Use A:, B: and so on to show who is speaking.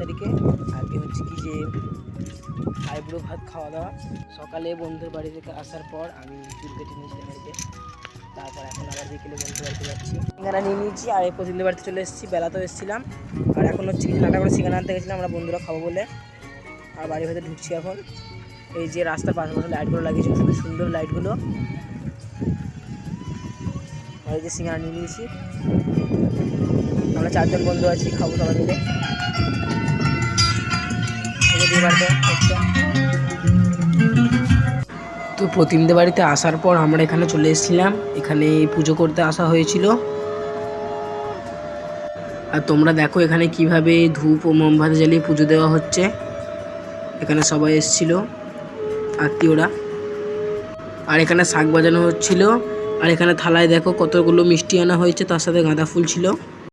A: তারিখে। আজকে হচ্ছে কি যে আইবুড়ো ভাত খাওয়া দাওয়া। সকালে বন্ধুর বাড়ি থেকে আসার পর আমি চুল কেটে নিয়েছিলাম বাড়িতে, তারপর এখন আবার বিকেলে বন্ধুর বাড়িতে যাচ্ছি। সিঙ্গারা নিয়ে নিয়েছি আর এই প্রতিদিনের বাড়িতে চলে এসেছি, বেলাতেও এসেছিলাম। আর এখন হচ্ছে কি নাটা করে সিঙ্গারা আনতে গেছিলাম আমরা বন্ধুরা খাবো বলে। আর বাড়ির ভেতরে ঢুকছি এখন। এই যে রাস্তার পাশে পাশে লাইটগুলো লাগিয়েছে, খুবই সুন্দর লাইটগুলো। আর এই যে সিঙ্গারা নিয়ে নিয়েছি, আমরা 4 জন বন্ধু আছি, খাবো সবাই মিলে। তো প্রতিমদের বাড়িতে আসার পর আমরা এখানে চলে এসেছিলাম, এখানে পুজো করতে আসা হয়েছিল। আর তোমরা দেখো এখানে কিভাবে ধূপ ও মোমবাতি জ্বালিয়ে পুজো দেওয়া হচ্ছে। এখানে সবাই এসেছিল আত্মীয়রা। আর এখানে শাক বাজানো হচ্ছিল। আর এখানে থালায় দেখো কতগুলো মিষ্টি আনা হয়েছে, তার সাথে গাঁদা ফুল ছিল।